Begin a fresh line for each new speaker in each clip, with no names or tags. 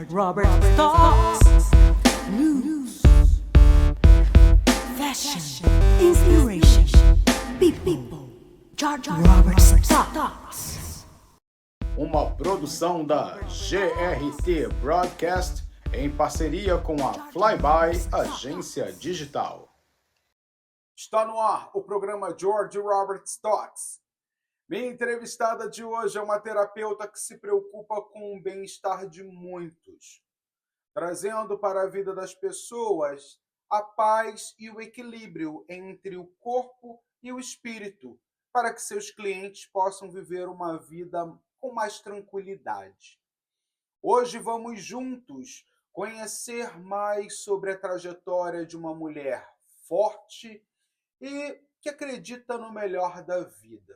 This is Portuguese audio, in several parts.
Robert Talks. News, fashion, inspiration, people. Robert Talks.
Uma produção da GRT Broadcast em parceria com a Flyby Agência Digital. Está no ar o programa George Roberts Talks. Minha entrevistada de hoje é uma terapeuta que se preocupa com o bem-estar de muitos, trazendo para a vida das pessoas a paz e o equilíbrio entre o corpo e o espírito, para que seus clientes possam viver uma vida com mais tranquilidade. Hoje vamos juntos conhecer mais sobre a trajetória de uma mulher forte e que acredita no melhor da vida.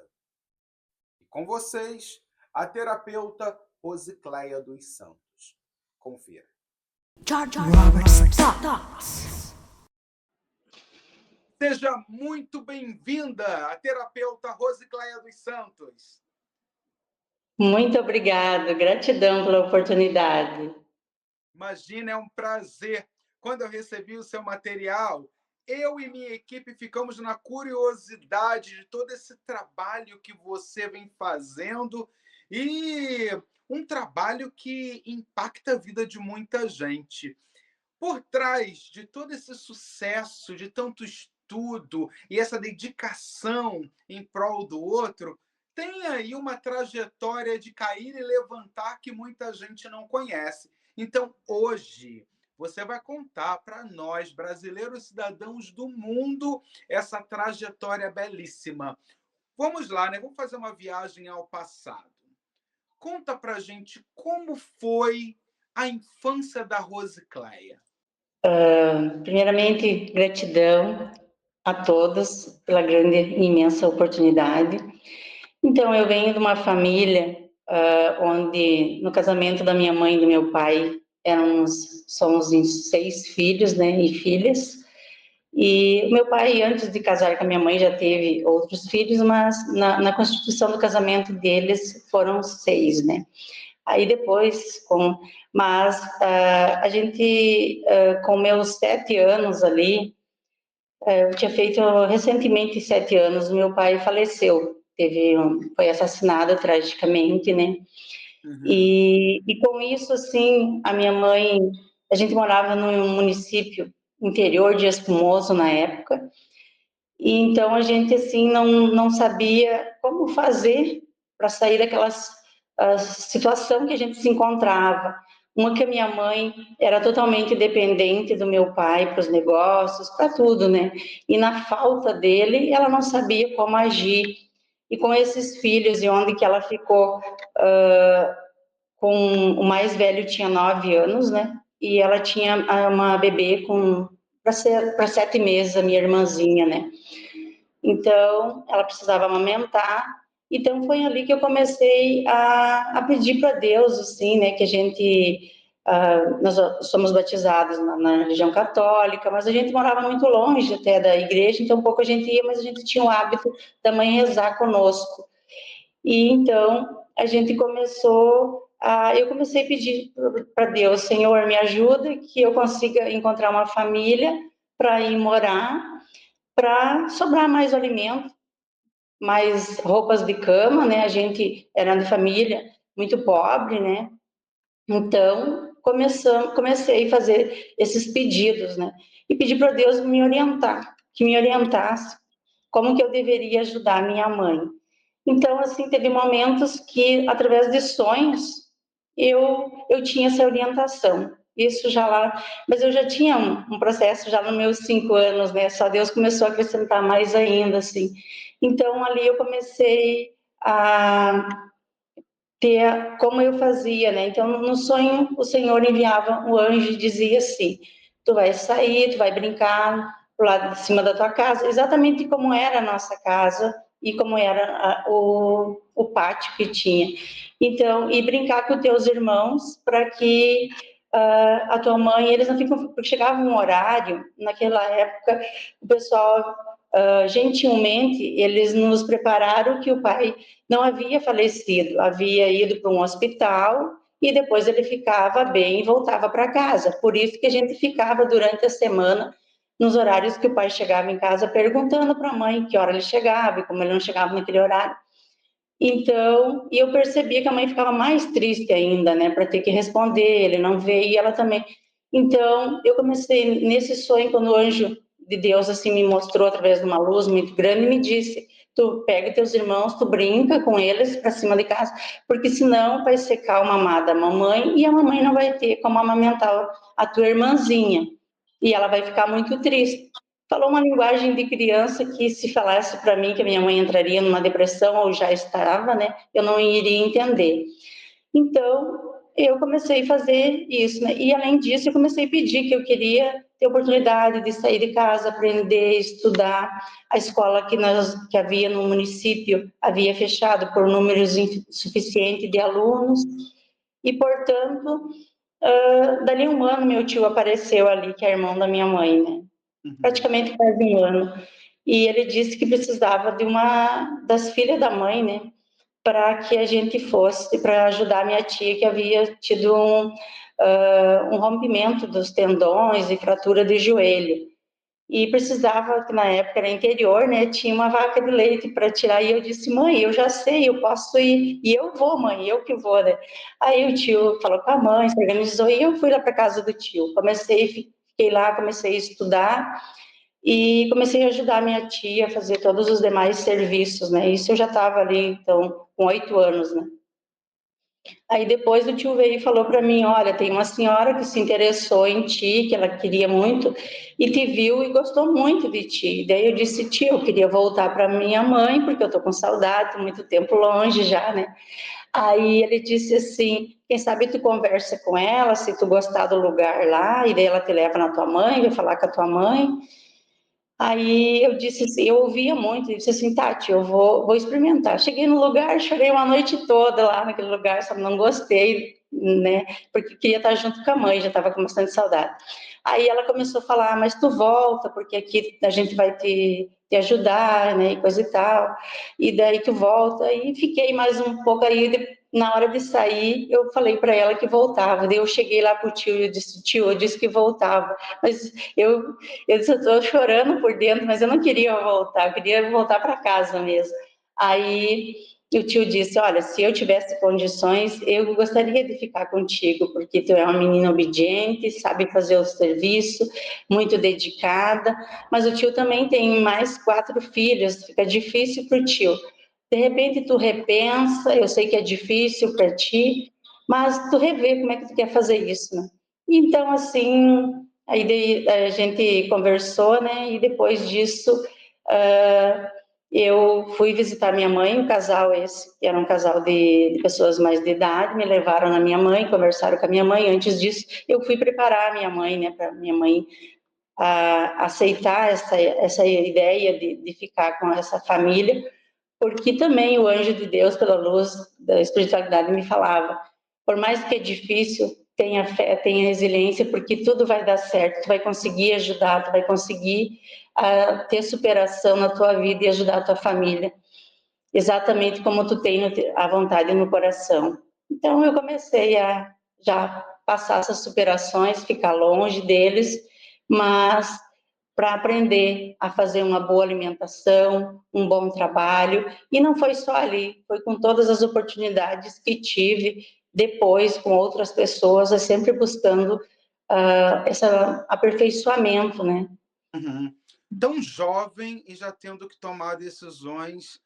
Com vocês, a terapeuta Rosicléia dos Santos. Confira.
Robert Talks.
Seja muito bem-vinda, a terapeuta Rosicléia dos Santos.
Muito obrigada, gratidão pela oportunidade.
Imagina, é um prazer. Quando eu recebi o seu material, eu e minha equipe ficamos na curiosidade de todo esse trabalho que você vem fazendo e um trabalho que impacta a vida de muita gente. Por trás de todo esse sucesso, de tanto estudo e essa dedicação em prol do outro, tem aí uma trajetória de cair e levantar que muita gente não conhece. Então, hoje, você vai contar para nós, brasileiros cidadãos do mundo, essa trajetória belíssima. Vamos lá, né? Vamos fazer uma viagem ao passado. Conta para a gente como foi a infância da Rosicléia.
Primeiramente, gratidão a todos pela grande e imensa oportunidade. Então, eu venho de uma família onde, no casamento da minha mãe e do meu pai, somos em 6 filhos, né, e filhas. E o meu pai, antes de casar com a minha mãe, já teve outros filhos, mas na constituição do casamento deles foram 6, né? Aí depois, a gente, com meus 7 anos ali, eu tinha feito recentemente 7 anos, meu pai faleceu, foi assassinado tragicamente, né?
Uhum.
E com isso, assim, a gente morava num município interior de Espumoso na época, e então a gente, assim, não sabia como fazer para sair daquela situação que a gente se encontrava. Uma que a minha mãe era totalmente dependente do meu pai para os negócios, para tudo, né? E na falta dele, ela não sabia como agir. E com esses filhos, e onde que ela ficou, com o mais velho tinha 9 anos, né? E ela tinha uma bebê para 7 meses, a minha irmãzinha, né? Então, ela precisava amamentar. Então, foi ali que eu comecei a pedir para Deus, assim, né? Que a gente... nós somos batizados na religião católica, mas a gente morava muito longe até da igreja, então pouco a gente ia, mas a gente tinha o hábito da mãe rezar conosco. E então, eu comecei a pedir para Deus, Senhor, me ajuda, que eu consiga encontrar uma família para ir morar, para sobrar mais alimento, mais roupas de cama, né? A gente era de família muito pobre, né? Então, comecei a fazer esses pedidos, né? E pedi para Deus que me orientasse como que eu deveria ajudar minha mãe. Então, assim, teve momentos que, através de sonhos, eu tinha essa orientação. Isso já lá, mas eu já tinha um processo já nos meus 5 anos, né? Só Deus começou a acrescentar mais ainda, assim. Então, ali eu comecei a ter como eu fazia, né? Então, no sonho, o Senhor enviava um anjo e dizia assim: tu vai sair, tu vai brincar pro lado de cima da tua casa, exatamente como era a nossa casa e como era o pátio que tinha. Então, e brincar com os teus irmãos para que a tua mãe, eles não ficam, porque chegava um horário, naquela época, o pessoal, gentilmente, eles nos prepararam que o pai não havia falecido, havia ido para um hospital e depois ele ficava bem e voltava para casa. Por isso que a gente ficava durante a semana, nos horários que o pai chegava em casa, perguntando para a mãe que hora ele chegava e como ele não chegava naquele horário. Então, e eu percebia que a mãe ficava mais triste ainda, né, para ter que responder, ele não veio, e ela também. Então, eu comecei nesse sonho, quando o anjo de Deus, assim, me mostrou através de uma luz muito grande e me disse, tu pega teus irmãos, tu brinca com eles para cima de casa, porque senão vai secar uma amada mamãe e a mamãe não vai ter como amamentar a tua irmãzinha, e ela vai ficar muito triste. Falou uma linguagem de criança que se falasse para mim que a minha mãe entraria numa depressão ou já estava, né, eu não iria entender. Então, eu comecei a fazer isso, né? E além disso, eu comecei a pedir que eu queria ter oportunidade de sair de casa, aprender, estudar. A escola que havia no município havia fechado por números insuficientes de alunos e, portanto, dali um ano meu tio apareceu ali, que é irmão da minha mãe, né?
Uhum.
Praticamente quase um ano. E ele disse que precisava de uma das filhas da mãe, né? Para que a gente fosse, para ajudar minha tia, que havia tido um rompimento dos tendões e fratura de joelho. E precisava, que na época era interior, né? Tinha uma vaca de leite para tirar. E eu disse, mãe, eu já sei, eu posso ir. E eu vou, mãe, eu que vou, né? Aí o tio falou com a mãe, se organizou, e eu fui lá para casa do tio. Fiquei lá, comecei a estudar e comecei a ajudar a minha tia a fazer todos os demais serviços, né? Isso eu já estava ali, então, com 8 anos, né? Aí depois o tio veio e falou para mim, olha, tem uma senhora que se interessou em ti, que ela queria muito, e te viu e gostou muito de ti. Daí eu disse, tio, eu queria voltar para minha mãe, porque eu tô com saudade, tô muito tempo longe já, né? Aí ele disse assim, quem sabe tu conversa com ela, se tu gostar do lugar lá, e daí ela te leva na tua mãe, vai falar com a tua mãe. Aí eu disse assim, eu ouvia muito, eu disse assim, Tati, eu vou experimentar. Cheguei no lugar, chorei uma noite toda lá naquele lugar, só não gostei, né? Porque queria estar junto com a mãe, já estava com bastante saudade. Aí ela começou a falar, mas tu volta, porque aqui a gente vai te ajudar, né? E coisa e tal. E daí tu volta. E fiquei mais um pouco aí, na hora de sair, eu falei para ela que voltava. Daí eu cheguei lá pro tio e eu disse, tio, eu disse que voltava. Mas eu disse, eu estou chorando por dentro, mas eu não queria voltar, eu queria voltar para casa mesmo. Aí o tio disse, olha, se eu tivesse condições, eu gostaria de ficar contigo, porque tu é uma menina obediente, sabe fazer o serviço, muito dedicada, mas o tio também tem mais 4 filhos, fica difícil para o tio. De repente tu repensa, eu sei que é difícil para ti, mas tu revê como é que tu quer fazer isso, né? Então, assim, aí a gente conversou, né? E depois disso, eu fui visitar minha mãe, um casal esse, que era um casal de pessoas mais de idade, me levaram na minha mãe, conversaram com a minha mãe. Antes disso, eu fui preparar a minha mãe, né? Para minha mãe aceitar essa ideia de ficar com essa família, porque também o anjo de Deus, pela luz da espiritualidade, me falava, por mais que é difícil, tenha fé, tenha resiliência, porque tudo vai dar certo, tu vai conseguir ajudar, tu vai conseguir ter superação na tua vida e ajudar a tua família, exatamente como tu tem a vontade no coração. Então eu comecei a já passar essas superações, ficar longe deles, mas para aprender a fazer uma boa alimentação, um bom trabalho, e não foi só ali, foi com todas as oportunidades que tive depois com outras pessoas, sempre buscando esse aperfeiçoamento, né?
Uhum. Tão jovem e já tendo que tomar decisões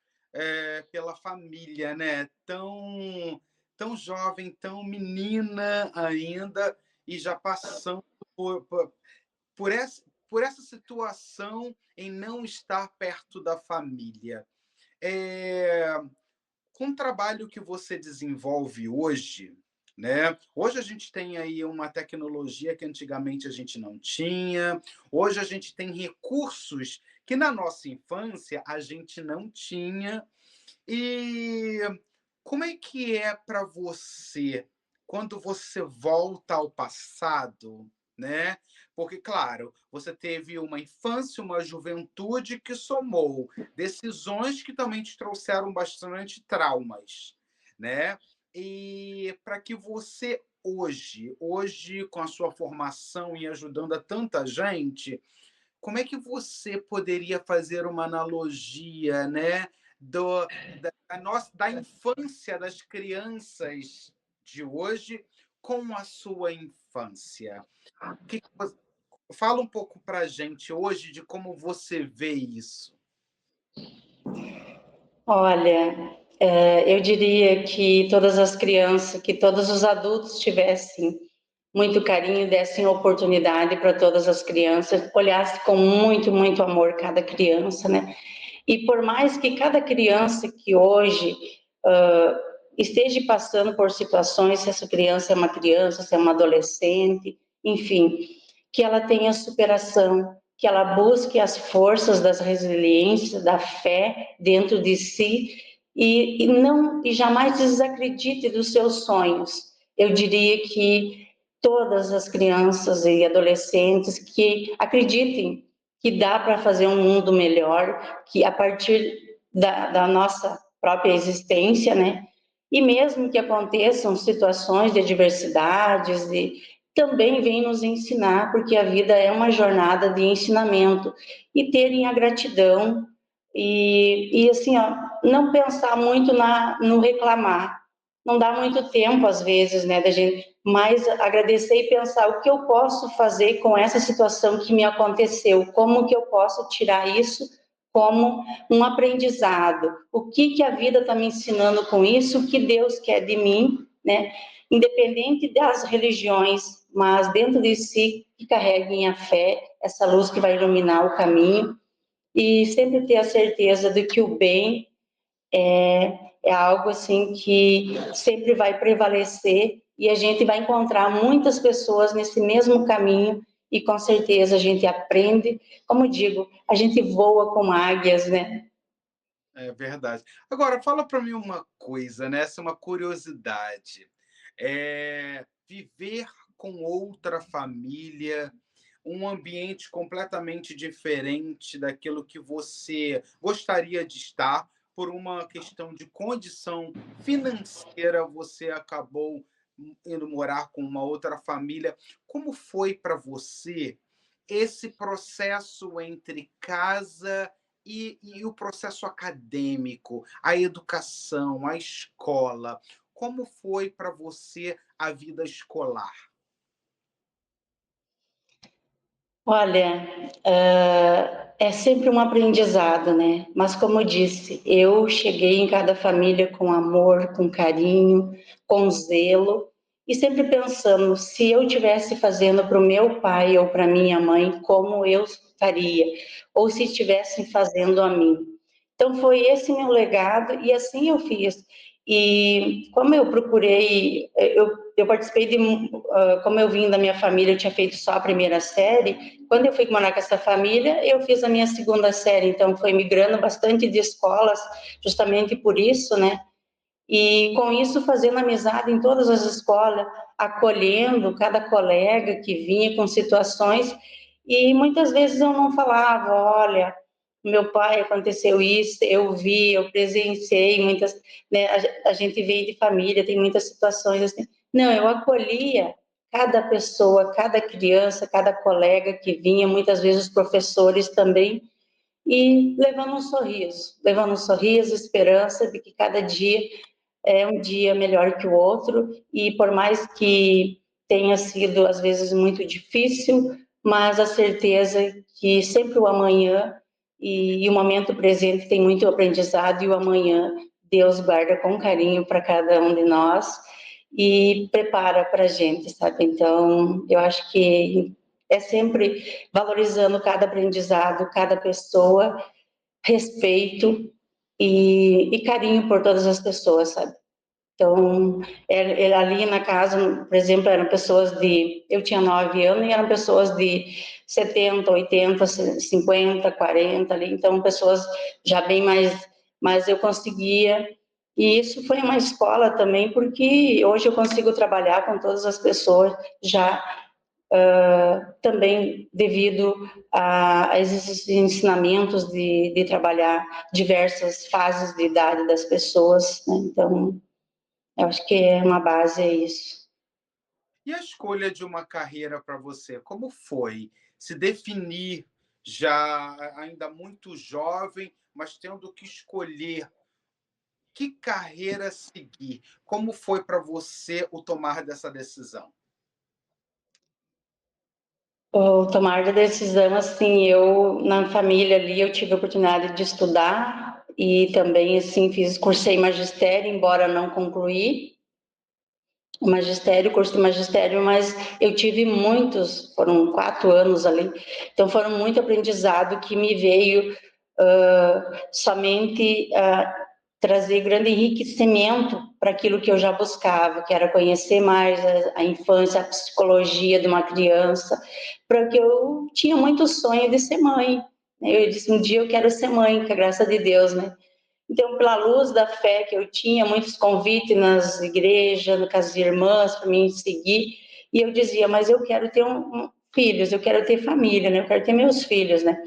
pela família, né? Tão jovem, tão menina ainda e já passando por essa situação em não estar perto da família. É, com o trabalho que você desenvolve hoje, né? Hoje a gente tem aí uma tecnologia que antigamente a gente não tinha. Hoje a gente tem recursos que na nossa infância a gente não tinha. E como é que é para você quando você volta ao passado, né? Porque, claro, você teve uma infância, uma juventude que somou decisões que também te trouxeram bastante traumas, né? e para que você hoje com a sua formação e ajudando a tanta gente, como é que você poderia fazer uma analogia, né, da infância das crianças de hoje com a sua infância? Que vo Fala um pouco para a gente hoje de como você vê isso.
Olha, eu diria que todas as crianças, que todos os adultos tivessem muito carinho, dessem oportunidade para todas as crianças, olhasse com muito, muito amor cada criança, né? E por mais que cada criança que hoje uh, esteja passando por situações, se essa criança é uma criança, se é uma adolescente, enfim, que ela tenha superação, que ela busque as forças das resiliências, da fé dentro de si e jamais desacredite dos seus sonhos. Eu diria que todas as crianças e adolescentes que acreditem que dá para fazer um mundo melhor, que a partir da nossa própria existência, né? E mesmo que aconteçam situações de adversidades, também vem nos ensinar, porque a vida é uma jornada de ensinamento, e terem a gratidão e assim, ó, não pensar muito no reclamar. Não dá muito tempo, às vezes, né, da gente, mas agradecer e pensar o que eu posso fazer com essa situação que me aconteceu, como que eu posso tirar isso como um aprendizado, o que a vida está me ensinando com isso, o que Deus quer de mim, né? Independente das religiões, mas dentro de si que carreguem a fé, essa luz que vai iluminar o caminho, e sempre ter a certeza de que o bem é algo assim que sempre vai prevalecer e a gente vai encontrar muitas pessoas nesse mesmo caminho e com certeza a gente aprende, como digo, a gente voa como águias, né?
É verdade. Agora fala para mim uma coisa, né, essa é uma curiosidade. Viver com outra família, um ambiente completamente diferente daquilo que você gostaria de estar, por uma questão de condição financeira, você acabou indo morar com uma outra família. Como foi para você esse processo entre casa e o processo acadêmico, a educação, a escola? Como foi para você a vida escolar?
Olha, é sempre um aprendizado, né? Mas como eu disse, eu cheguei em cada família com amor, com carinho, com zelo, e sempre pensando, se eu estivesse fazendo para o meu pai ou para minha mãe, como eu faria? Ou se estivessem fazendo a mim. Então foi esse meu legado e assim eu fiz. E como eu procurei, eu participei de, como eu vim da minha família, eu tinha feito só a primeira série. Quando eu fui morar com essa família, eu fiz a minha segunda série, então foi migrando bastante de escolas, justamente por isso, né? E com isso fazendo amizade em todas as escolas, acolhendo cada colega que vinha com situações, e muitas vezes eu não falava, olha, meu pai aconteceu isso, eu vi, eu presenciei muitas, né, a gente veio de família, tem muitas situações assim. Não, eu acolhia cada pessoa, cada criança, cada colega que vinha, muitas vezes os professores também, e levando um sorriso, esperança de que cada dia é um dia melhor que o outro, e por mais que tenha sido às vezes muito difícil, mas a certeza que sempre o amanhã e o momento presente tem muito aprendizado, e o amanhã Deus guarda com carinho para cada um de nós e prepara para a gente, sabe? Então, eu acho que é sempre valorizando cada aprendizado, cada pessoa, respeito e carinho por todas as pessoas, sabe? Então, ali na casa, por exemplo, eram pessoas de... Eu tinha 9 anos e eram pessoas de 70, 80, 50, 40 ali, então pessoas já bem mais... Mas eu conseguia... E isso foi uma escola também, porque hoje eu consigo trabalhar com todas as pessoas já também devido a esses ensinamentos de trabalhar diversas fases de idade das pessoas, né? Então, Eu acho que é uma base, é isso.
E a escolha de uma carreira para você, como foi? Se definir já ainda muito jovem, mas tendo que escolher que carreira seguir. Como foi para você o tomar dessa decisão?
O tomar da decisão, assim, eu, na família ali, eu tive a oportunidade de estudar e também, assim, cursei magistério, embora não concluí o magistério, curso de magistério, mas eu tive foram 4 anos ali, então foram muito aprendizado que me veio somente trazer grande enriquecimento para aquilo que eu já buscava, que era conhecer mais a infância, a psicologia de uma criança, porque eu tinha muito sonho de ser mãe. Eu disse, um dia eu quero ser mãe, com a graça de Deus, né? Então, pela luz da fé que eu tinha, muitos convites nas igrejas, no caso de irmãs, para mim seguir, e eu dizia, mas eu quero ter filhos, eu quero ter família, né? Eu quero ter meus filhos, né?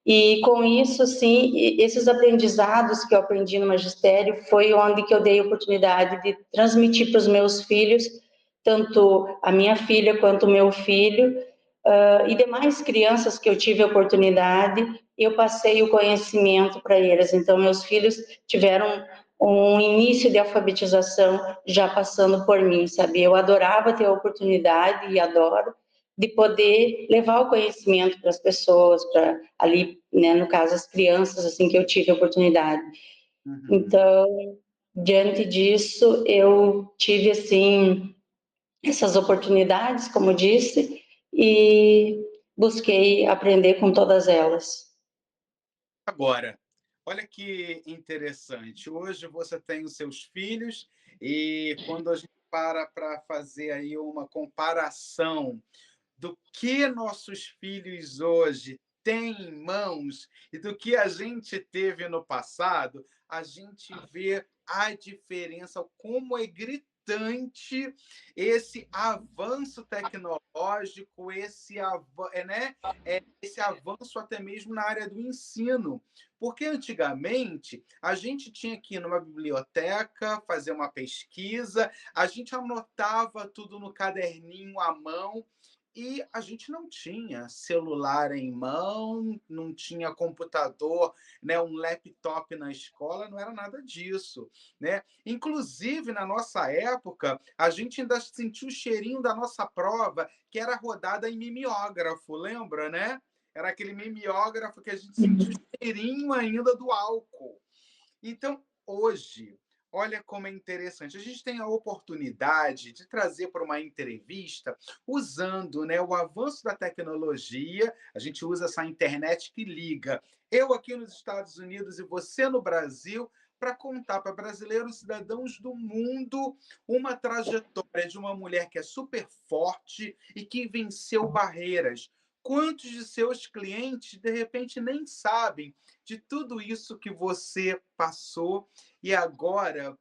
E com isso, sim, esses aprendizados que eu aprendi no magistério foi onde que eu dei a oportunidade de transmitir para os meus filhos, tanto a minha filha quanto o meu filho, e demais crianças que eu tive a oportunidade, eu passei o conhecimento para eles. Então, meus filhos tiveram um início de alfabetização já passando por mim, sabe? Eu adorava ter a oportunidade e adoro de poder levar o conhecimento para as pessoas, para ali, né, no caso, as crianças, assim, que eu tive a oportunidade.
Uhum.
Então, diante disso, eu tive, assim, essas oportunidades, como disse, e busquei aprender com todas elas.
Agora, olha que interessante. Hoje você tem os seus filhos e quando a gente para fazer aí uma comparação do que nossos filhos hoje têm em mãos e do que a gente teve no passado, a gente vê a diferença, como é gritante esse avanço tecnológico, esse avanço até mesmo na área do ensino. Porque antigamente a gente tinha que ir numa biblioteca, fazer uma pesquisa, a gente anotava tudo no caderninho à mão, e a gente não tinha celular em mão, não tinha computador, né, um laptop na escola, não era nada disso, né? Inclusive, na nossa época, a gente ainda sentiu o cheirinho da nossa prova, que era rodada em mimeógrafo, lembra, né? Era aquele mimeógrafo que a gente sentiu o cheirinho ainda do álcool. Então, hoje, olha como é interessante. A gente tem a oportunidade de trazer para uma entrevista, usando, né, o avanço da tecnologia, a gente usa essa internet que liga eu aqui nos Estados Unidos e você no Brasil, para contar para brasileiros cidadãos do mundo uma trajetória de uma mulher que é super forte e que venceu barreiras. Quantos de seus clientes, de repente, nem sabem de tudo isso que você passou e agora,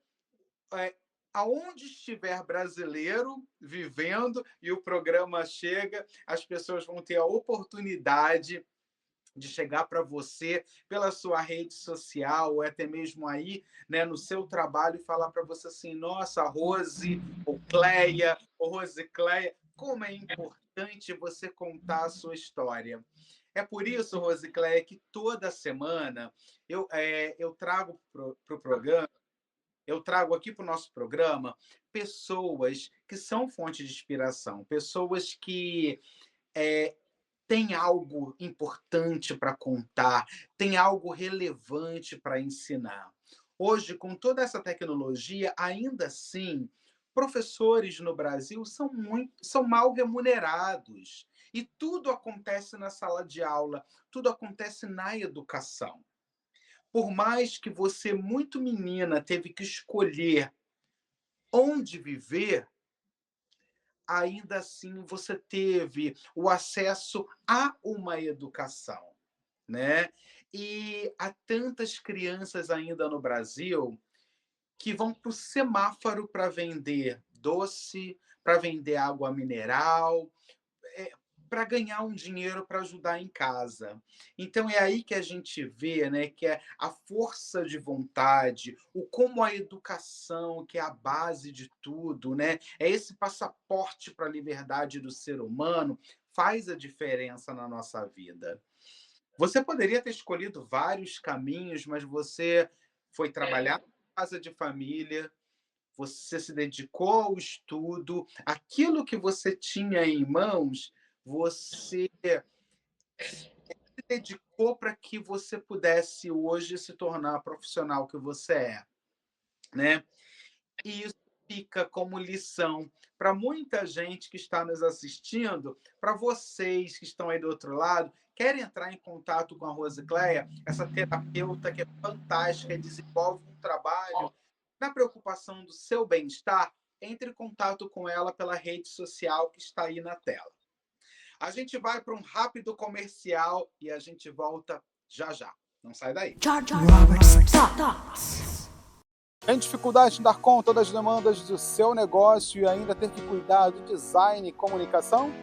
é, aonde estiver brasileiro vivendo e o programa chega, as pessoas vão ter a oportunidade de chegar para você pela sua rede social, ou até mesmo aí, né, no seu trabalho, e falar para você assim: nossa, Rose, ou Rose Cleia, como é importante você contar a sua história. É por isso, Rose Cleia, que toda semana eu trago para o programa, eu trago aqui para o nosso programa pessoas que são fonte de inspiração, pessoas que é, tem algo importante para contar, tem algo relevante para ensinar. Hoje, com toda essa tecnologia, ainda assim, professores no Brasil são mal remunerados. E tudo acontece na sala de aula, tudo acontece na educação. Por mais que você, muito menina, teve que escolher onde viver, ainda assim você teve o acesso a uma educação, né? E há tantas crianças ainda no Brasil que vão para o semáforo para vender doce, para vender água mineral,
para ganhar um dinheiro para ajudar em casa. Então é aí que a gente vê, né, que é a força de vontade, o como a educação, que é a base de tudo, né, é esse passaporte para a liberdade do ser humano, faz a diferença na nossa vida. Você poderia ter escolhido vários caminhos, mas você foi trabalhar em casa de família, você se dedicou ao estudo, aquilo que você tinha em mãos, você se dedicou para que você pudesse hoje se tornar a profissional que você é, né? E isso fica como lição para muita gente que está nos assistindo, para vocês que estão aí do outro lado, querem entrar em contato com a Rosicléia, essa terapeuta que é fantástica e desenvolve um trabalho na preocupação do seu bem-estar, entre em contato com ela pela rede social que está aí na tela. A gente vai para um rápido comercial e a gente volta já já. Não sai daí.
Robert's Thoughts.
Tem dificuldade em dar conta das demandas do seu negócio e ainda ter que cuidar do design e comunicação?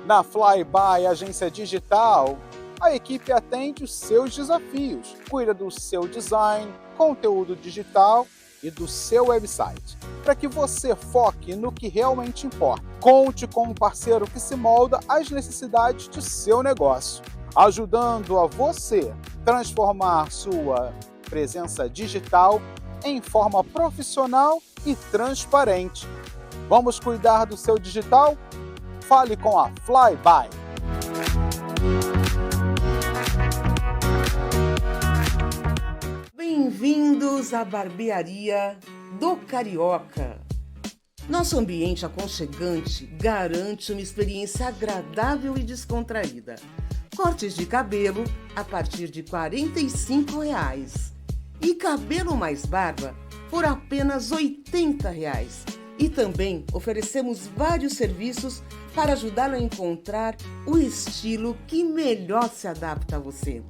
Na Flyby Agência Digital, a equipe atende os seus desafios, cuida do seu design, conteúdo digital e do seu website, para que você foque no que realmente importa. Conte com um parceiro que se molda às necessidades do seu negócio, ajudando a você transformar sua presença digital em forma profissional e transparente. Vamos cuidar do seu digital? Fale com a Flyby.
Bem-vindos à barbearia do Carioca. Nosso ambiente aconchegante garante uma experiência agradável e descontraída. Cortes de cabelo a partir de R$ 45 e cabelo mais barba por apenas R$ 80. E também oferecemos vários serviços para ajudá-lo a encontrar o estilo que melhor se adapta a você.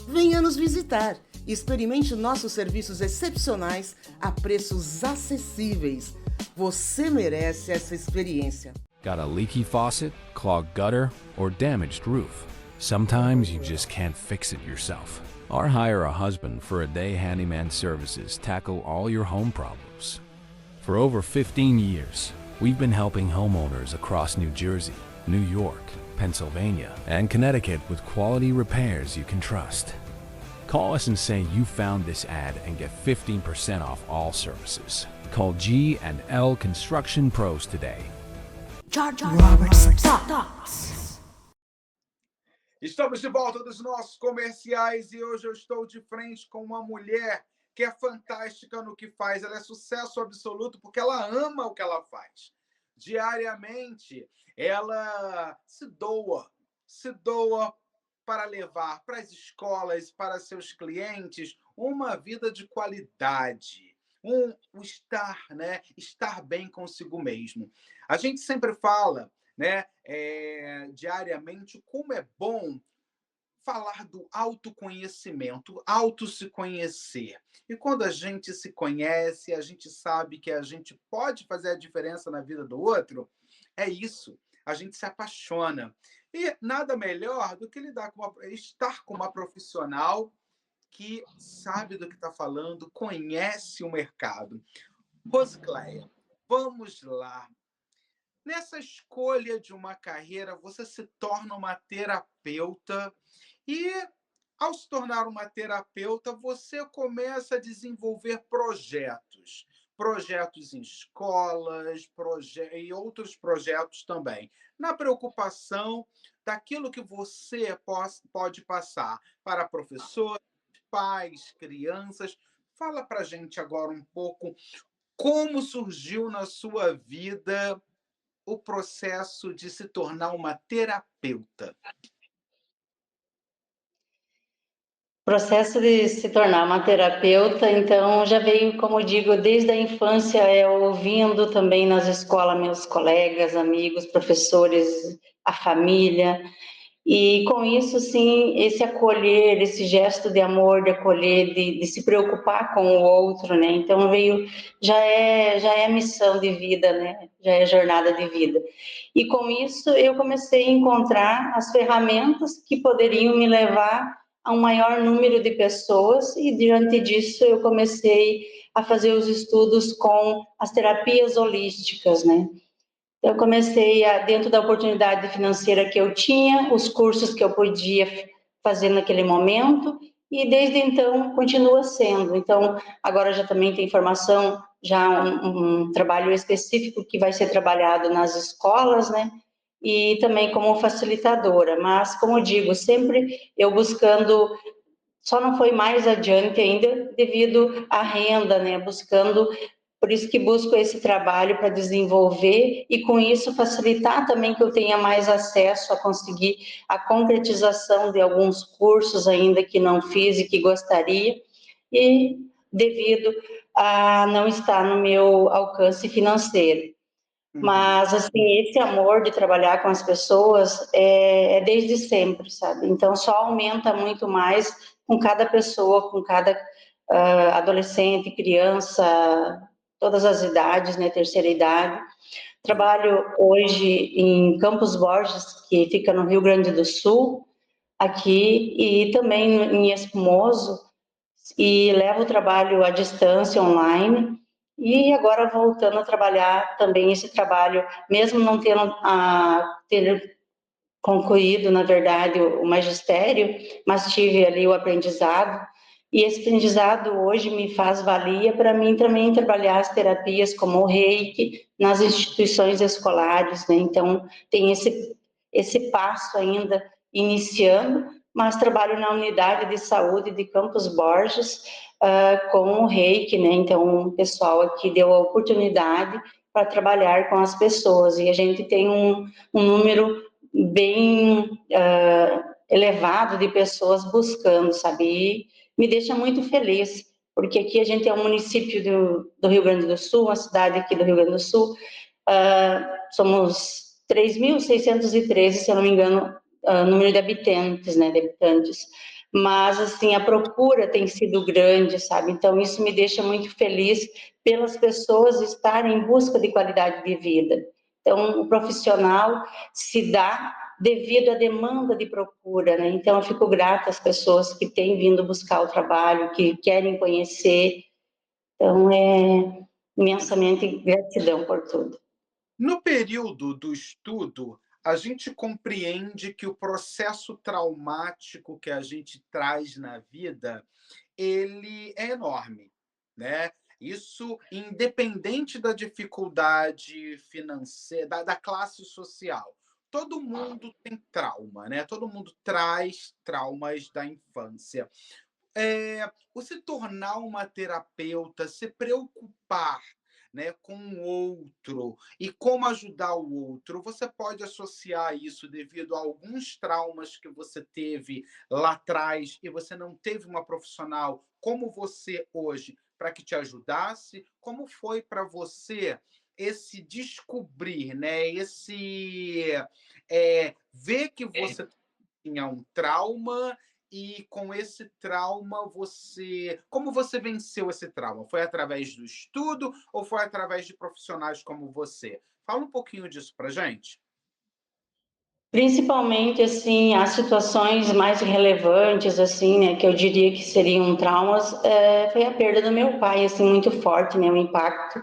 Venha nos visitar e experimente nossos serviços excepcionais a preços acessíveis. Você merece essa experiência.
Got a leaky faucet, clogged gutter, or damaged roof? Sometimes you just can't fix it yourself. Or hire a husband for a day handyman services tackle all your home problems. For over 15 years, we've been helping homeowners across New Jersey, New York, Pennsylvania, and Connecticut with quality repairs you can trust. Call us and say you found this ad and get 15% off all services. Call G&L Construction Pros today.
Robert's Thoughts.
Estamos de volta dos nossos comerciais e hoje eu estou de frente com uma mulher que é fantástica no que faz. Ela é sucesso absoluto porque ela ama o que ela faz. Diariamente, ela se doa para levar para as escolas, para seus clientes, uma vida de qualidade. O estar, né? Estar bem consigo mesmo. A gente sempre fala, né, diariamente, como é bom falar do autoconhecimento, se conhecer. E quando a gente se conhece, a gente sabe que a gente pode fazer a diferença na vida do outro, é isso. A gente se apaixona. E nada melhor do que estar com uma profissional que sabe do que está falando, conhece o mercado. Rosicléia, vamos lá. Nessa escolha de uma carreira, você se torna uma terapeuta e, ao se tornar uma terapeuta, você começa a desenvolver projetos em escolas e outros projetos também, na preocupação daquilo que você pode passar para professores, pais, crianças. Fala para a gente agora um pouco como surgiu na sua vida o processo de se tornar uma terapeuta.
O processo de se tornar uma terapeuta, então, já veio, como digo, desde a infância, ouvindo também nas escolas meus colegas, amigos, professores, a família. E com isso, sim, esse acolher, esse gesto de amor, de acolher, de se preocupar com o outro, né? Então já é missão de vida, né? Já é jornada de vida. E com isso eu comecei a encontrar as ferramentas que poderiam me levar a um maior número de pessoas, e diante disso eu comecei a fazer os estudos com as terapias holísticas, né? Eu comecei, dentro da oportunidade financeira que eu tinha, os cursos que eu podia fazer naquele momento, e desde então continua sendo. Então, agora já também tem formação, já um trabalho específico que vai ser trabalhado nas escolas, né? E também como facilitadora, mas, como eu digo, sempre eu buscando, só não foi mais adiante ainda devido à renda, né? Buscando, por isso que busco esse trabalho para desenvolver e com isso facilitar também que eu tenha mais acesso a conseguir a concretização de alguns cursos ainda que não fiz e que gostaria, e devido a não estar no meu alcance financeiro. Mas, assim, esse amor de trabalhar com as pessoas é desde sempre, sabe? Então, só aumenta muito mais com cada pessoa, com cada adolescente, criança, todas as idades, né? Terceira idade. Trabalho hoje em Campos Borges, que fica no Rio Grande do Sul, aqui, e também em Espumoso, e levo o trabalho à distância, online, e agora voltando a trabalhar também esse trabalho, mesmo não tendo concluído, na verdade, o magistério, mas tive ali o aprendizado, e esse aprendizado hoje me faz valia para mim também trabalhar as terapias como o Reiki nas instituições escolares, né? Então, tem esse passo ainda iniciando, mas trabalho na unidade de saúde de Campos Borges com o Reiki, né? Então, o pessoal aqui deu a oportunidade para trabalhar com as pessoas, e a gente tem um número bem elevado de pessoas buscando, sabe? E me deixa muito feliz, porque aqui a gente é um município do Rio Grande do Sul, uma cidade aqui do Rio Grande do Sul, somos 3.613, se eu não me engano, número de habitantes, né, mas, assim, a procura tem sido grande, sabe? Então, isso me deixa muito feliz pelas pessoas estarem em busca de qualidade de vida. Então, o profissional se dá devido à demanda de procura, né? Então, eu fico grata às pessoas que têm vindo buscar o trabalho, que querem conhecer. Então, imensamente gratidão por tudo.
No período do estudo, a gente compreende que o processo traumático que a gente traz na vida, ele é enorme, né? Isso independente da dificuldade financeira, da classe social. Todo mundo tem trauma, né? Todo mundo traz traumas da infância. O se tornar uma terapeuta, se preocupar, né, com o outro e como ajudar o outro, você pode associar isso devido a alguns traumas que você teve lá atrás e você não teve uma profissional como você hoje para que te ajudasse? Como foi para você esse descobrir, né, esse ver que você tinha um trauma e com esse trauma como você venceu esse trauma? Foi através do estudo ou foi através de profissionais como você? Fala um pouquinho disso pra gente.
Principalmente, assim, as situações mais relevantes, assim, né, que eu diria que seriam traumas, foi a perda do meu pai, assim, muito forte, né, o impacto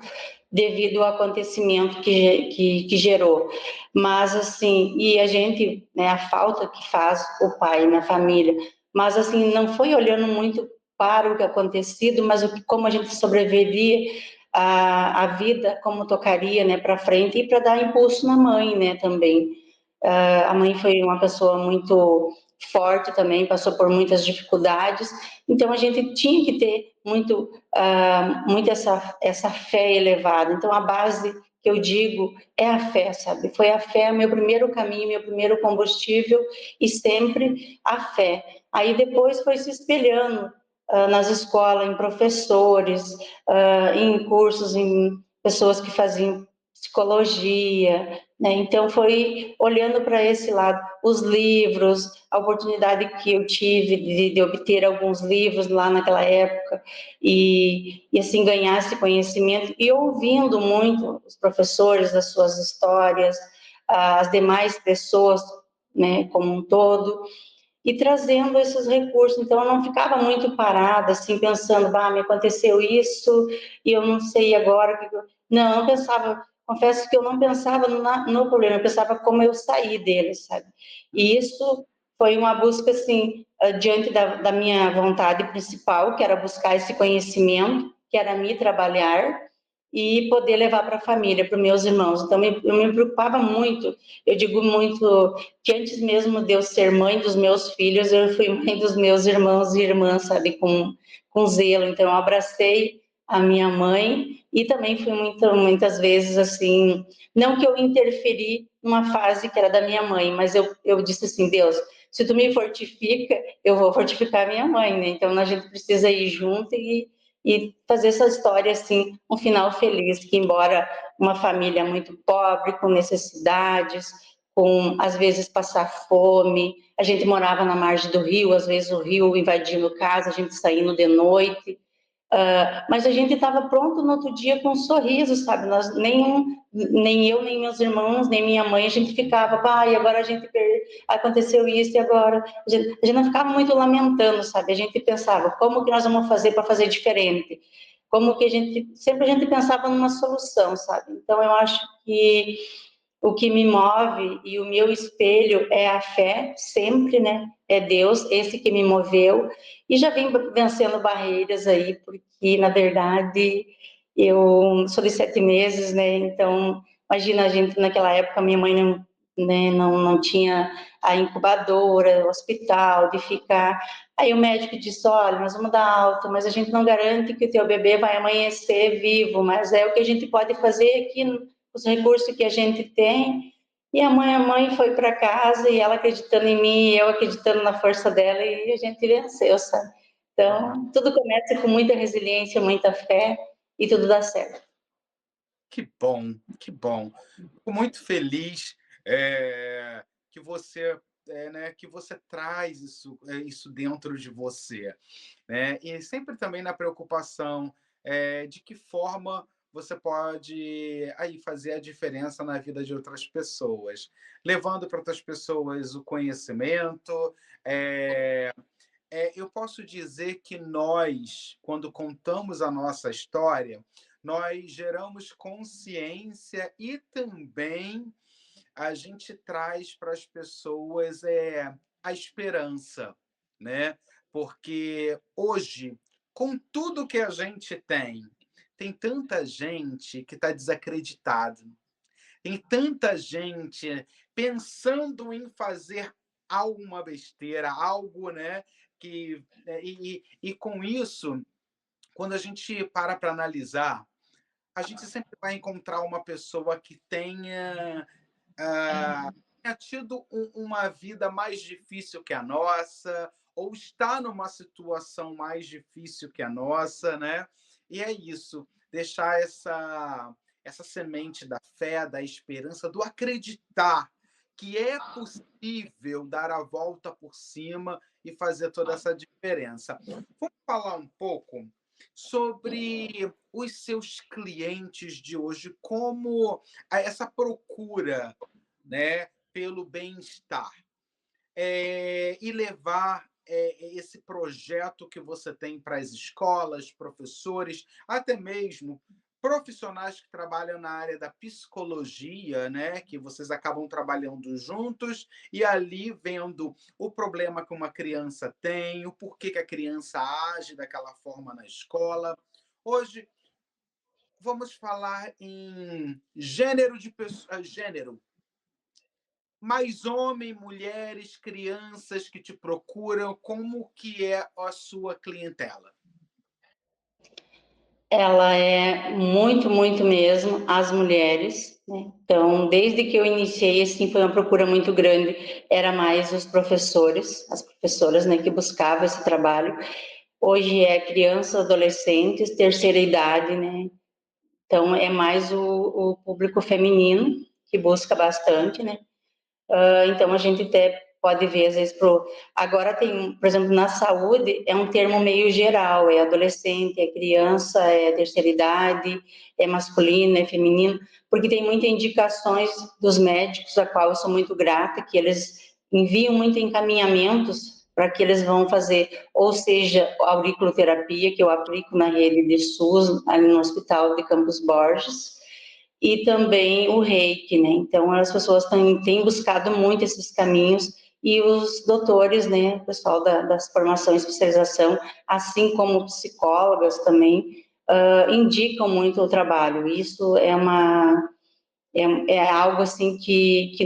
devido ao acontecimento que gerou. Mas, assim, e a gente, né, a falta que faz o pai na família, mas, assim, não foi olhando muito para o que acontecido, mas como a gente sobreviveria a vida, como tocaria, né, para frente, e para dar impulso na mãe, né, também. A mãe foi uma pessoa muito forte também, passou por muitas dificuldades, então a gente tinha que ter muito essa fé elevada. Então a base que eu digo é a fé, sabe? Foi a fé meu primeiro caminho, meu primeiro combustível, e sempre a fé. Aí depois foi se espelhando nas escolas, em professores, em cursos, em pessoas que faziam psicologia, né? Então foi olhando para esse lado, os livros, a oportunidade que eu tive de obter alguns livros lá naquela época e assim ganhar esse conhecimento e ouvindo muito os professores, as suas histórias, as demais pessoas, né, como um todo, e trazendo esses recursos. Então, eu não ficava muito parada, assim, pensando, me aconteceu isso e eu não sei agora. Não, eu não pensava, confesso que eu não pensava no problema, eu pensava como eu sair dele, sabe? E isso foi uma busca, assim, diante da minha vontade principal, que era buscar esse conhecimento, que era me trabalhar e poder levar para a família, para os meus irmãos. Então, eu me preocupava muito, eu digo muito que antes mesmo de eu ser mãe dos meus filhos, eu fui mãe dos meus irmãos e irmãs, sabe, com zelo. Então, eu abracei a minha mãe e também fui muitas vezes assim, não que eu interferi numa fase que era da minha mãe, mas eu disse assim, Deus, se tu me fortifica, eu vou fortificar a minha mãe, né? Então, a gente precisa ir junto e fazer essa história assim, um final feliz, que embora uma família muito pobre, com necessidades, com às vezes passar fome, a gente morava na margem do rio, às vezes o rio invadindo casa, a gente saindo de noite, mas a gente estava pronto no outro dia com um sorriso, sabe? Nem eu, nem meus irmãos, nem minha mãe, a gente ficava, pai, agora aconteceu isso e agora. A gente não ficava muito lamentando, sabe? A gente pensava, como que nós vamos fazer para fazer diferente? Como que sempre a gente pensava numa solução, sabe? Então eu acho que o que me move e o meu espelho é a fé, sempre, né? É Deus, esse que me moveu. E já vim vencendo barreiras aí, porque, na verdade, eu sou de 7 meses, né? Então, imagina a gente, naquela época, minha mãe não, né, não tinha a incubadora, o hospital, de ficar. Aí o médico disse, olha, nós vamos dar alta, mas a gente não garante que o teu bebê vai amanhecer vivo, mas é o que a gente pode fazer aqui os recursos que a gente tem. E a mãe foi para casa e ela acreditando em mim, e eu acreditando na força dela e a gente venceu, sabe? Então, tudo começa com muita resiliência, muita fé e tudo dá certo.
Que bom, que bom. Fico muito feliz que você, né, que você traz isso dentro de você, né? E sempre também na preocupação de que forma você pode aí fazer a diferença na vida de outras pessoas, levando para outras pessoas o conhecimento. Eu posso dizer que nós, quando contamos a nossa história, nós geramos consciência e também a gente traz para as pessoas a esperança, né? Porque hoje, com tudo que a gente tem tanta gente que está desacreditada, tem tanta gente pensando em fazer alguma besteira, algo, né? E com isso, quando a gente para analisar, a gente sempre vai encontrar uma pessoa que tenha tido uma vida mais difícil que a nossa, ou está numa situação mais difícil que a nossa, né? E é isso, deixar essa semente da fé, da esperança, do acreditar que é possível dar a volta por cima e fazer toda essa diferença. Vamos falar um pouco sobre os seus clientes de hoje, como essa procura, né, pelo bem-estar, e levar esse projeto que você tem para as escolas, professores, até mesmo profissionais que trabalham na área da psicologia, né, que vocês acabam trabalhando juntos e ali vendo o problema que uma criança tem, o porquê que a criança age daquela forma na escola. Hoje vamos falar em gênero, mais homem, mulheres, crianças que te procuram, como que é a sua clientela?
Ela é muito, muito mesmo as mulheres, né? Então, desde que eu iniciei, assim, foi uma procura muito grande, era mais os professores, as professoras, né, que buscavam esse trabalho. Hoje é crianças, adolescentes, terceira idade, né? Então, é mais o público feminino que busca bastante, né? Então, a gente até pode ver, às vezes, agora tem, por exemplo, na saúde, é um termo meio geral, é adolescente, é criança, é terceira idade, é masculino, é feminino, porque tem muitas indicações dos médicos, a qual eu sou muito grata, que eles enviam muito encaminhamentos para que eles vão fazer, ou seja, a auriculoterapia, que eu aplico na rede de SUS, ali no Hospital de Campos Borges, e também o reiki, né? Então, as pessoas têm buscado muito esses caminhos e os doutores, né, o pessoal das formações e especialização, assim como psicólogas também, indicam muito o trabalho. Isso é algo assim que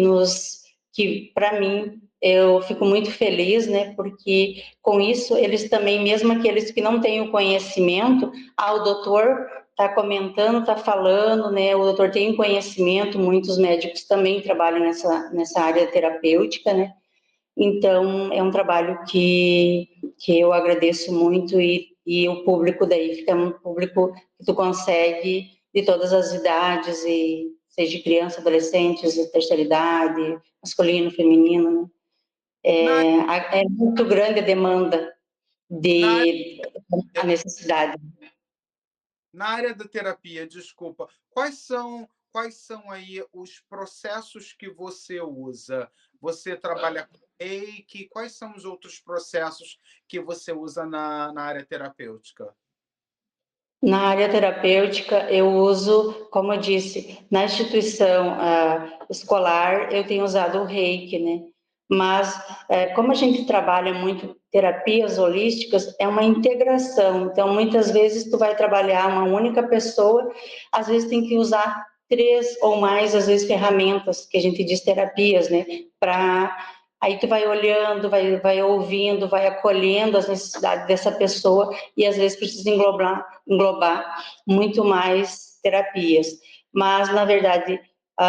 para mim, eu fico muito feliz, né, porque com isso eles também, mesmo aqueles que não têm o conhecimento, o doutor está comentando, está falando, né, o doutor tem conhecimento, muitos médicos também trabalham nessa área terapêutica, né, então é um trabalho que eu agradeço muito e o público daí fica um público que tu consegue de todas as idades, e seja criança, adolescentes, terceira idade, masculino, feminino, né?
Na,
É muito grande a demanda
na, área-
a necessidade.
na área da terapia, desculpa, quais são aí os processos que você usa? Você trabalha com reiki? Quais são os outros processos que você usa na área terapêutica?
Na área terapêutica, eu uso, como eu disse, na instituição escolar, eu tenho usado o reiki, né? Mas, como a gente trabalha muito terapias holísticas, é uma integração. Então, muitas vezes, tu vai trabalhar uma única pessoa, às vezes tem que usar 3 ou mais, às vezes, ferramentas, que a gente diz terapias, né? Aí tu vai olhando, vai ouvindo, vai acolhendo as necessidades dessa pessoa e, às vezes, precisa englobar muito mais terapias. Mas, na verdade,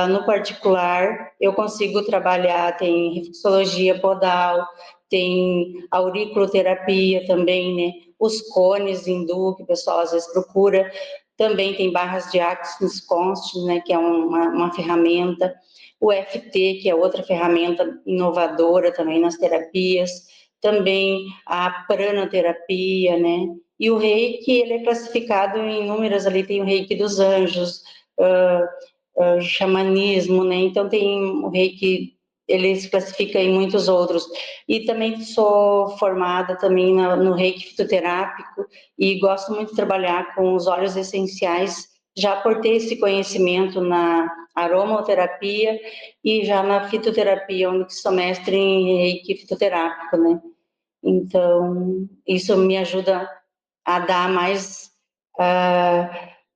no particular, eu consigo trabalhar, tem reflexologia podal, tem auriculoterapia também, né? Os cones hindu, que o pessoal às vezes procura, também tem barras de Axis Conscious, né? Que é uma ferramenta. O FT, que é outra ferramenta inovadora também nas terapias. Também a pranoterapia, né? E o reiki, ele é classificado em inúmeras, ali tem o reiki dos anjos, xamanismo, né? Então tem o reiki, ele se classifica em muitos outros. E também sou formada também no reiki fitoterápico e gosto muito de trabalhar com os óleos essenciais, já por ter esse conhecimento na aromaterapia e já na fitoterapia, onde sou mestre em reiki fitoterápico, né? Então, isso me ajuda a dar mais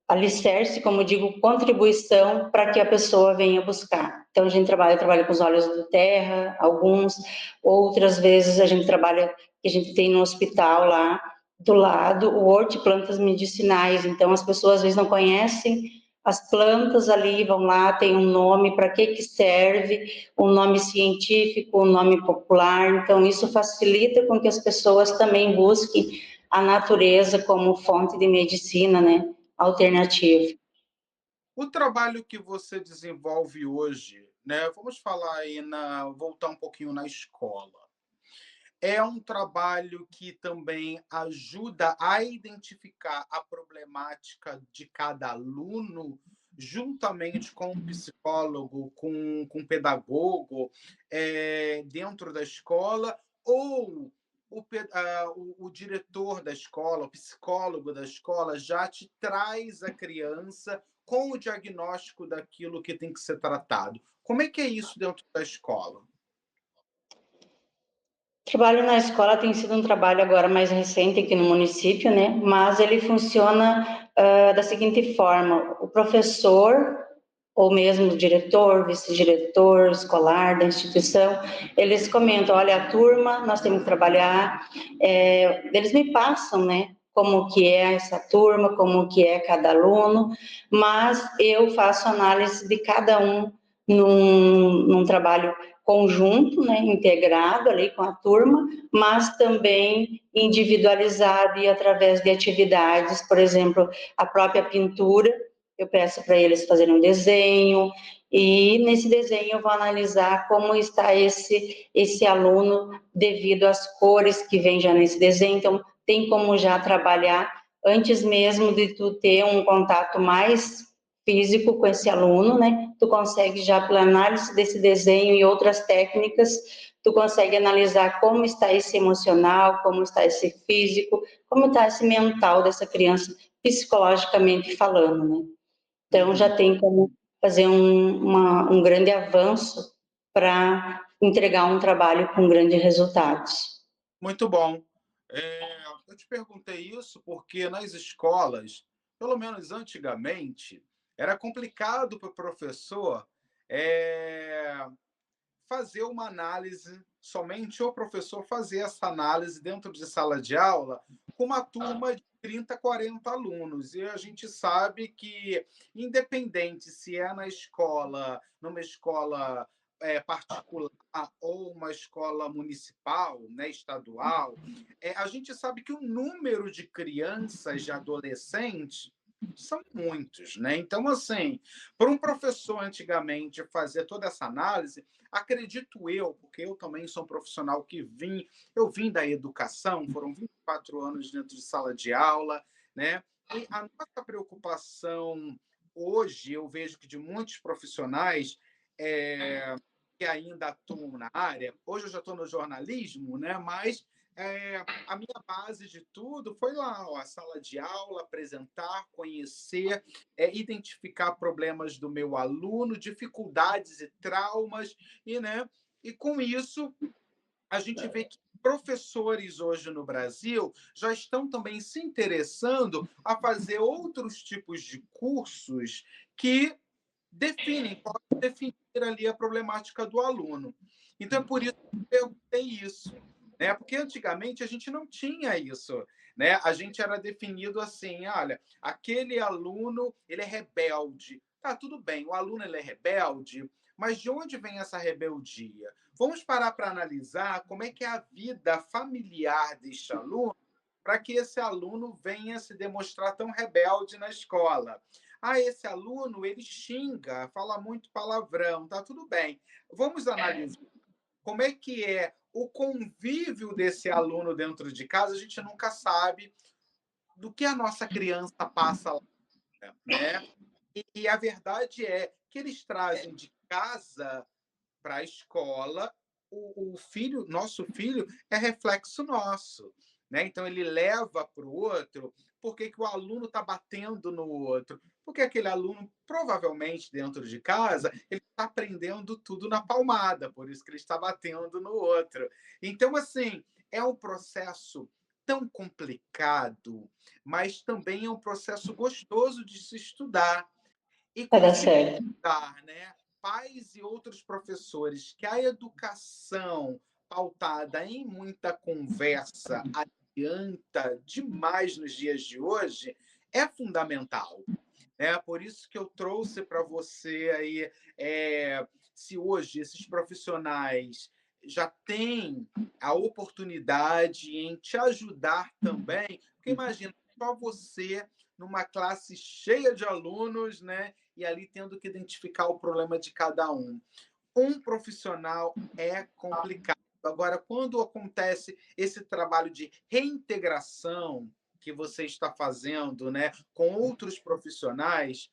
alicerce, como eu digo, contribuição para que a pessoa venha buscar. Então, eu trabalho com os óleos do terra, alguns, outras vezes a gente trabalha, que a gente tem no hospital lá do lado, o hortiplantas medicinais. Então, as pessoas às vezes não conhecem as plantas ali, vão lá, tem um nome, para que serve, um nome científico, um nome popular. Então, isso facilita com que as pessoas também busquem a natureza como fonte de medicina, né, alternativa.
O trabalho que você desenvolve hoje, né? Vamos falar aí voltar um pouquinho na escola. É um trabalho que também ajuda a identificar a problemática de cada aluno, juntamente com o psicólogo, com o pedagogo, dentro da escola, ou o diretor da escola, o psicólogo da escola, já te traz a criança com o diagnóstico daquilo que tem que ser tratado. Como é que é isso dentro da escola?
Trabalho na escola tem sido um trabalho agora mais recente aqui no município, né? Mas ele funciona da seguinte forma: o professor ou mesmo o diretor, vice-diretor escolar da instituição, eles comentam, olha, a turma, nós temos que trabalhar, eles me passam, né, como que é essa turma, como que é cada aluno, mas eu faço análise de cada um num trabalho conjunto, né, integrado ali com a turma, mas também individualizado e através de atividades, por exemplo, a própria pintura, eu peço para eles fazerem um desenho, e nesse desenho eu vou analisar como está esse aluno devido às cores que vem já nesse desenho. Então, tem como já trabalhar antes mesmo de tu ter um contato mais físico com esse aluno, né? Tu consegue já, pela análise desse desenho e outras técnicas, tu consegue analisar como está esse emocional, como está esse físico, como está esse mental dessa criança, psicologicamente falando, né? Então, já tem como fazer um grande avanço para entregar um trabalho com grandes resultados.
Muito bom. Eu te perguntei isso porque nas escolas, pelo menos antigamente, era complicado para o professor é, fazer uma análise, somente o professor fazer essa análise dentro de sala de aula com uma turma de 30, 40 alunos. E a gente sabe que, independente se é na escola, numa escola particular ou uma escola municipal, né, estadual, a gente sabe que o número de crianças, de adolescentes, são muitos, né? Então, assim, para um professor antigamente fazer toda essa análise, acredito eu, porque eu também sou um profissional eu vim da educação, foram 24 anos dentro de sala de aula, né? E a nossa preocupação hoje, eu vejo que de muitos profissionais que ainda atuam na área, hoje eu já estou no jornalismo, né? Mas a minha base de tudo foi lá, ó, a sala de aula, apresentar, conhecer, identificar problemas do meu aluno, dificuldades e traumas, né? E com isso a gente vê que professores hoje no Brasil já estão também se interessando a fazer outros tipos de cursos que podem definir ali a problemática do aluno. Então, é por isso que eu perguntei isso, né? Porque antigamente a gente não tinha isso, né? A gente era definido assim, olha, aquele aluno, ele é rebelde. Tá, tudo bem, o aluno ele é rebelde, mas de onde vem essa rebeldia? Vamos parar para analisar como é que é a vida familiar deste aluno para que esse aluno venha se demonstrar tão rebelde na escola. Ah, esse aluno, ele xinga, fala muito palavrão, tá tudo bem. Vamos analisar como é que é o convívio desse aluno dentro de casa, a gente nunca sabe do que a nossa criança passa lá, né? E a verdade é que eles trazem de casa para a escola, nosso filho é reflexo nosso, né? Então ele leva para o outro. Por que o aluno está batendo no outro? Porque aquele aluno, provavelmente dentro de casa, ele está aprendendo tudo na palmada, por isso que ele está batendo no outro. Então, assim, é um processo tão complicado, mas também é um processo gostoso de se estudar e
Vai dar certo.
conscientizar, né, pais e outros professores que a educação pautada em muita conversa adianta demais nos dias de hoje é fundamental. É por isso que eu trouxe para você aí, se hoje esses profissionais já têm a oportunidade em te ajudar também, porque imagina só você numa classe cheia de alunos, né? E ali tendo que identificar o problema de cada um. Um profissional é complicado. Agora, quando acontece esse trabalho de reintegração que você está fazendo, né, com outros profissionais,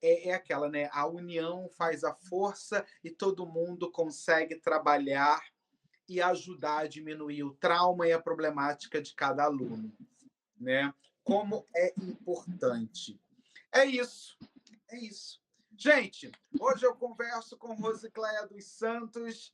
é aquela, né? A união faz a força e todo mundo consegue trabalhar e ajudar a diminuir o trauma e a problemática de cada aluno, né? Como é importante. É isso, é isso. Gente, hoje eu converso com Rosicléia dos Santos.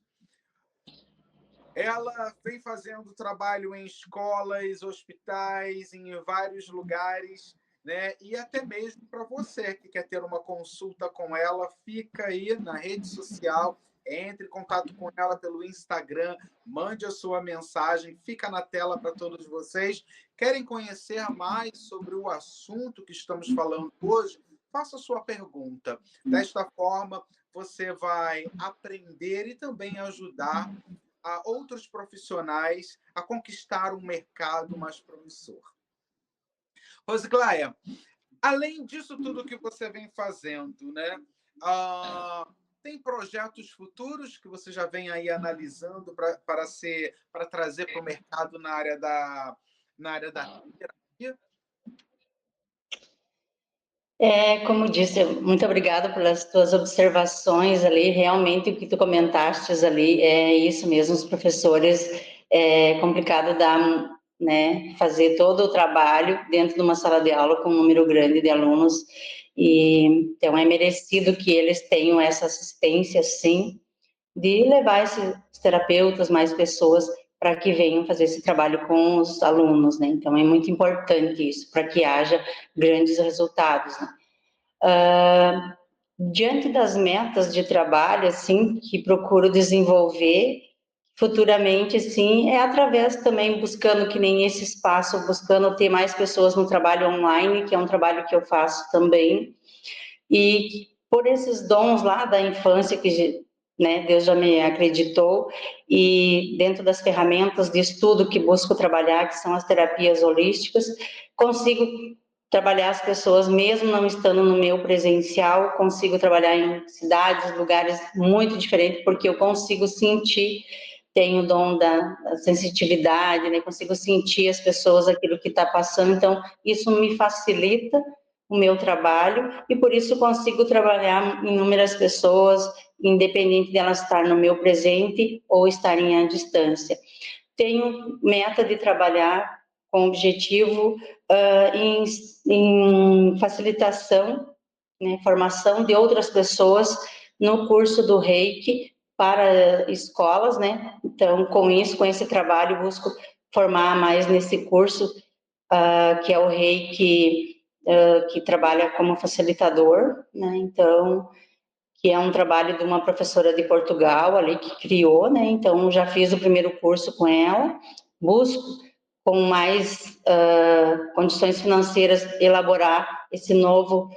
Ela vem fazendo trabalho em escolas, hospitais, em vários lugares, né? E até mesmo para você que quer ter uma consulta com ela, fica aí na rede social, entre em contato com ela pelo Instagram, mande a sua mensagem, fica na tela para todos vocês. Querem conhecer mais sobre o assunto que estamos falando hoje? Faça a sua pergunta. Desta forma, você vai aprender e também ajudar a outros profissionais a conquistar um mercado mais promissor. Rosicléia, Além disso tudo que você vem fazendo, né? Tem projetos futuros que você já vem aí analisando para trazer para o mercado na área da terapia?
Como disse, muito obrigada pelas tuas observações ali. Realmente, o que tu comentaste ali é isso mesmo. Os professores, é complicado dar, né, fazer todo o trabalho dentro de uma sala de aula com um número grande de alunos. E então é merecido que eles tenham essa assistência, sim, de levar esses terapeutas, mais pessoas, para que venham fazer esse trabalho com os alunos, né? Então é muito importante isso, para que haja grandes resultados, né? Diante das metas de trabalho, assim, que procuro desenvolver futuramente, sim, é através também buscando que nem esse espaço, buscando ter mais pessoas no trabalho online, que é um trabalho que eu faço também, e por esses dons lá da infância que, né, Deus já me acreditou, e dentro das ferramentas de estudo que busco trabalhar, que são as terapias holísticas, consigo trabalhar as pessoas, mesmo não estando no meu presencial, consigo trabalhar em cidades, lugares muito diferentes, porque eu consigo sentir, tenho o dom da sensitividade, né? Consigo sentir as pessoas, aquilo que está passando, então isso me facilita o meu trabalho e por isso consigo trabalhar inúmeras pessoas, independente delas estar no meu presente ou estarem à distância. Tenho meta de trabalhar com objetivo em facilitação, né, formação de outras pessoas no curso do Reiki para escolas, né? Então, com isso, com esse trabalho, busco formar mais nesse curso, que é o Reiki, que trabalha como facilitador, né? Então, que é um trabalho de uma professora de Portugal ali que criou, né? Então já fiz o primeiro curso com ela, busco com mais condições financeiras elaborar esse novo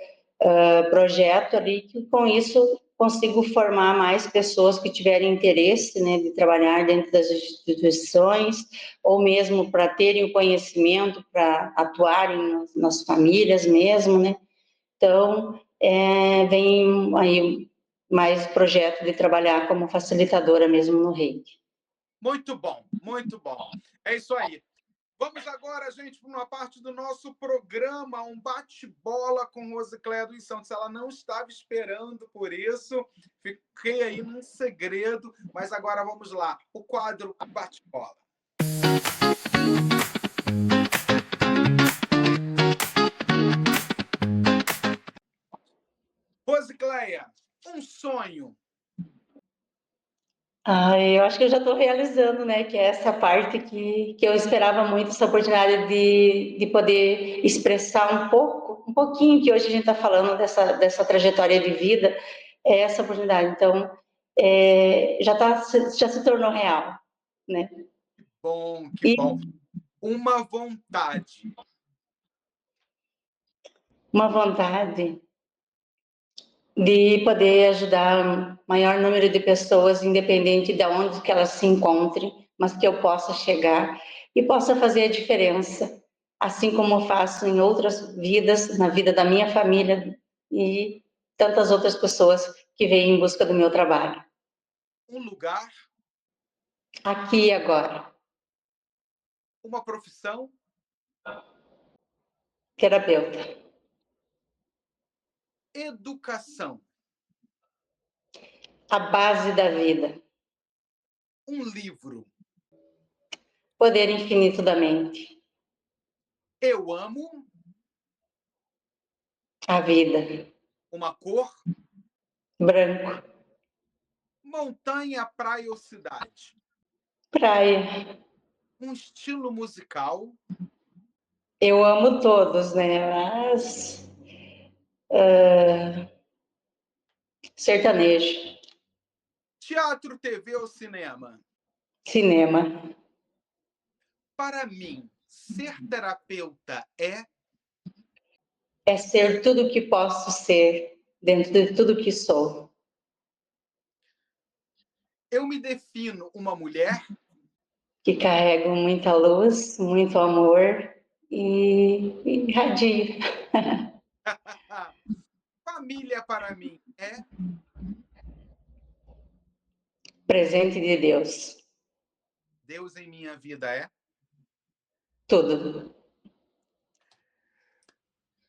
projeto ali, que com isso consigo formar mais pessoas que tiverem interesse, né, de trabalhar dentro das instituições, ou mesmo para terem o conhecimento, para atuarem nas famílias mesmo, né? Então, vem aí mais projeto de trabalhar como facilitadora mesmo no Reiki.
Muito bom, muito bom. É isso aí. Vamos agora, gente, para uma parte do nosso programa, um bate-bola com Rosicléia dos Santos. Ela não estava esperando por isso, fiquei aí num segredo, mas agora vamos lá, o quadro bate-bola. Rosicléia, um sonho.
Eu acho que eu já estou realizando, né? Que é essa parte que eu esperava muito, essa oportunidade de poder expressar um pouquinho que hoje a gente está falando dessa trajetória de vida, é essa oportunidade. Então, já se tornou real, né?
Bom, que
E
bom. Uma vontade.
uma vontade de poder ajudar o maior número de pessoas, independente de onde que elas se encontrem, mas que eu possa chegar e possa fazer a diferença, assim como eu faço em outras vidas, na vida da minha família e tantas outras pessoas que vêm em busca do meu trabalho.
Um lugar,
Aqui e agora,
uma profissão,
terapeuta,
educação,
a base da vida,
um livro.
poder infinito da mente,
Eu amo,
a vida,
uma cor,
branco,
montanha, praia ou cidade.
praia.
Um estilo musical,
Eu amo todos, né? Mas sertanejo,
teatro, TV ou cinema.
cinema,
Para mim, ser terapeuta
é ser tudo o que posso ser dentro de tudo que sou.
eu me defino uma mulher,
Que carrego muita luz, muito amor e irradio.
Família para mim é
Presente de Deus.
Deus em minha vida é.
Tudo.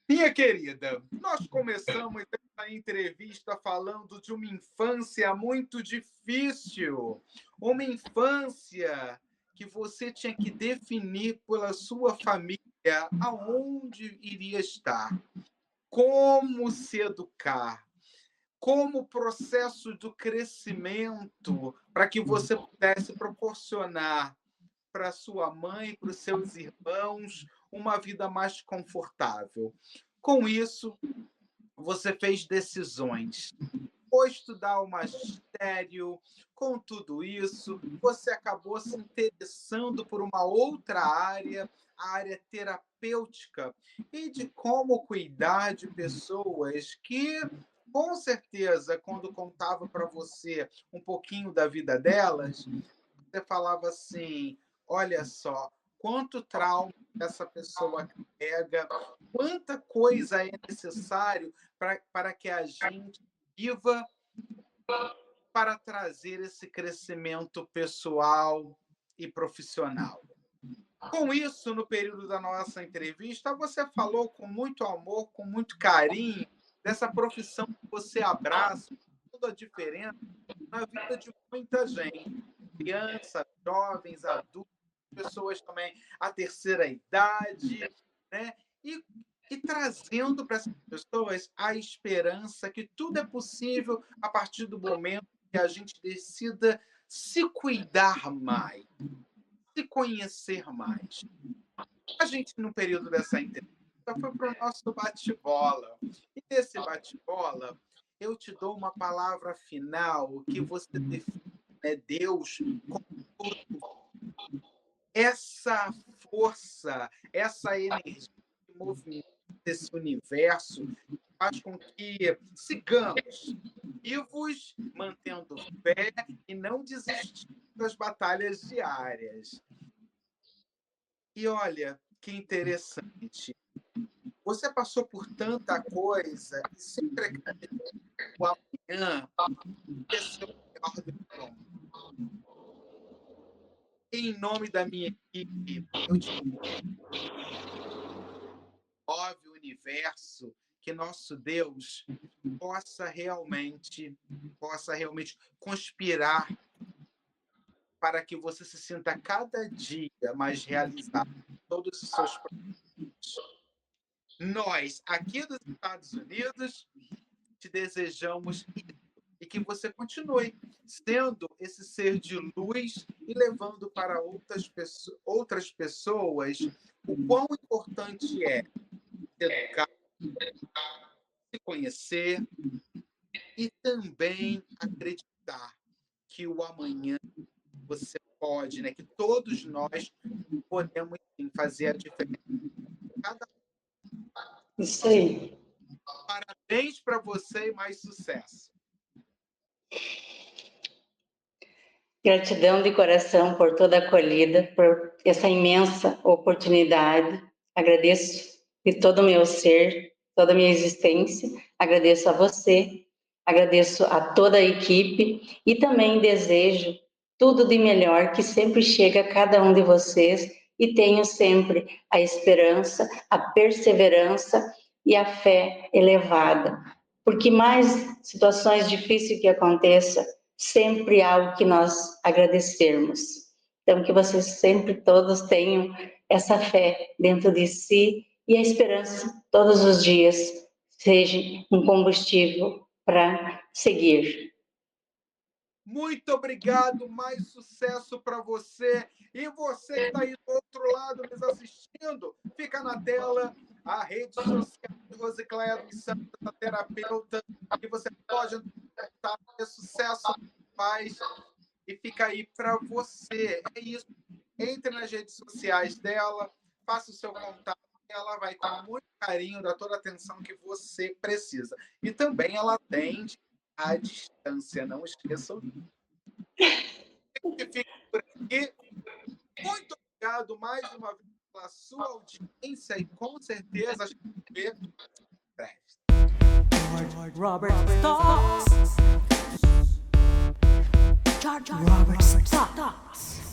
Minha querida, nós começamos essa entrevista falando de uma infância muito difícil. Uma infância que você tinha que definir pela sua família aonde iria estar, como se educar, como o processo do crescimento para que você pudesse proporcionar para sua mãe, para os seus irmãos, uma vida mais confortável. Com isso, você fez decisões. Foi estudar o magistério, com tudo isso, você acabou se interessando por uma outra área, a área terapêutica, e de como cuidar de pessoas que, com certeza, quando contava para você um pouquinho da vida delas, você falava assim: olha só, quanto trauma essa pessoa carrega, quanta coisa é necessário para que a gente viva para trazer esse crescimento pessoal e profissional. Com isso, no período da nossa entrevista, você falou com muito amor, com muito carinho, dessa profissão que você abraça, toda a diferença na vida de muita gente. Crianças, jovens, adultos, pessoas também à terceira idade, né? E trazendo para essas pessoas a esperança que tudo é possível a partir do momento que a gente decida se cuidar mais, se conhecer mais. A gente, no período dessa entrevista, foi para o nosso bate-bola. E nesse bate-bola, eu te dou uma palavra final que você define, né, Deus como tudo. Essa força, essa energia que movimenta esse universo faz com que sigamos vivos, mantendo fé e não desistindo das batalhas diárias. E olha, que interessante. Você passou por tanta coisa e sempre acreditou que o amanhã ia ser o melhor do que ontem. Em nome da minha equipe, eu te move o universo, que nosso Deus possa realmente conspirar para que você se sinta cada dia mais realizado em todos os seus projetos. Nós, aqui dos Estados Unidos, te desejamos isso, e que você continue sendo esse ser de luz e levando para outras pessoas o quão importante é se educar, se conhecer e também acreditar que o amanhã você pode, né? Que todos nós podemos sim, fazer a diferença. Cada
Isso aí.
Parabéns para você e mais sucesso.
Gratidão de coração por toda a acolhida, por essa imensa oportunidade. Agradeço de todo o meu ser, toda a minha existência. Agradeço a você, agradeço a toda a equipe e também desejo tudo de melhor que sempre chegue a cada um de vocês e tenho sempre a esperança, a perseverança e a fé elevada. Porque mais situações difíceis que aconteçam, sempre há algo que nós agradecermos. Então, que vocês sempre todos tenham essa fé dentro de si e a esperança todos os dias seja um combustível para seguir.
Muito obrigado, mais sucesso para você. E você que está aí do outro lado nos assistindo, fica na tela a rede social de Rosicléia dos Santos, a terapeuta, que você pode estar ter sucesso faz e fica aí para você. É isso. Entre nas redes sociais dela, faça o seu contato. Ela vai com muito carinho, dar toda a atenção que você precisa. E também ela atende à distância, não esqueçam disso. Fique por aqui. Muito obrigado mais uma vez pela sua audiência e com certeza a gente vê breve.
Robert Talks. Robert Talks.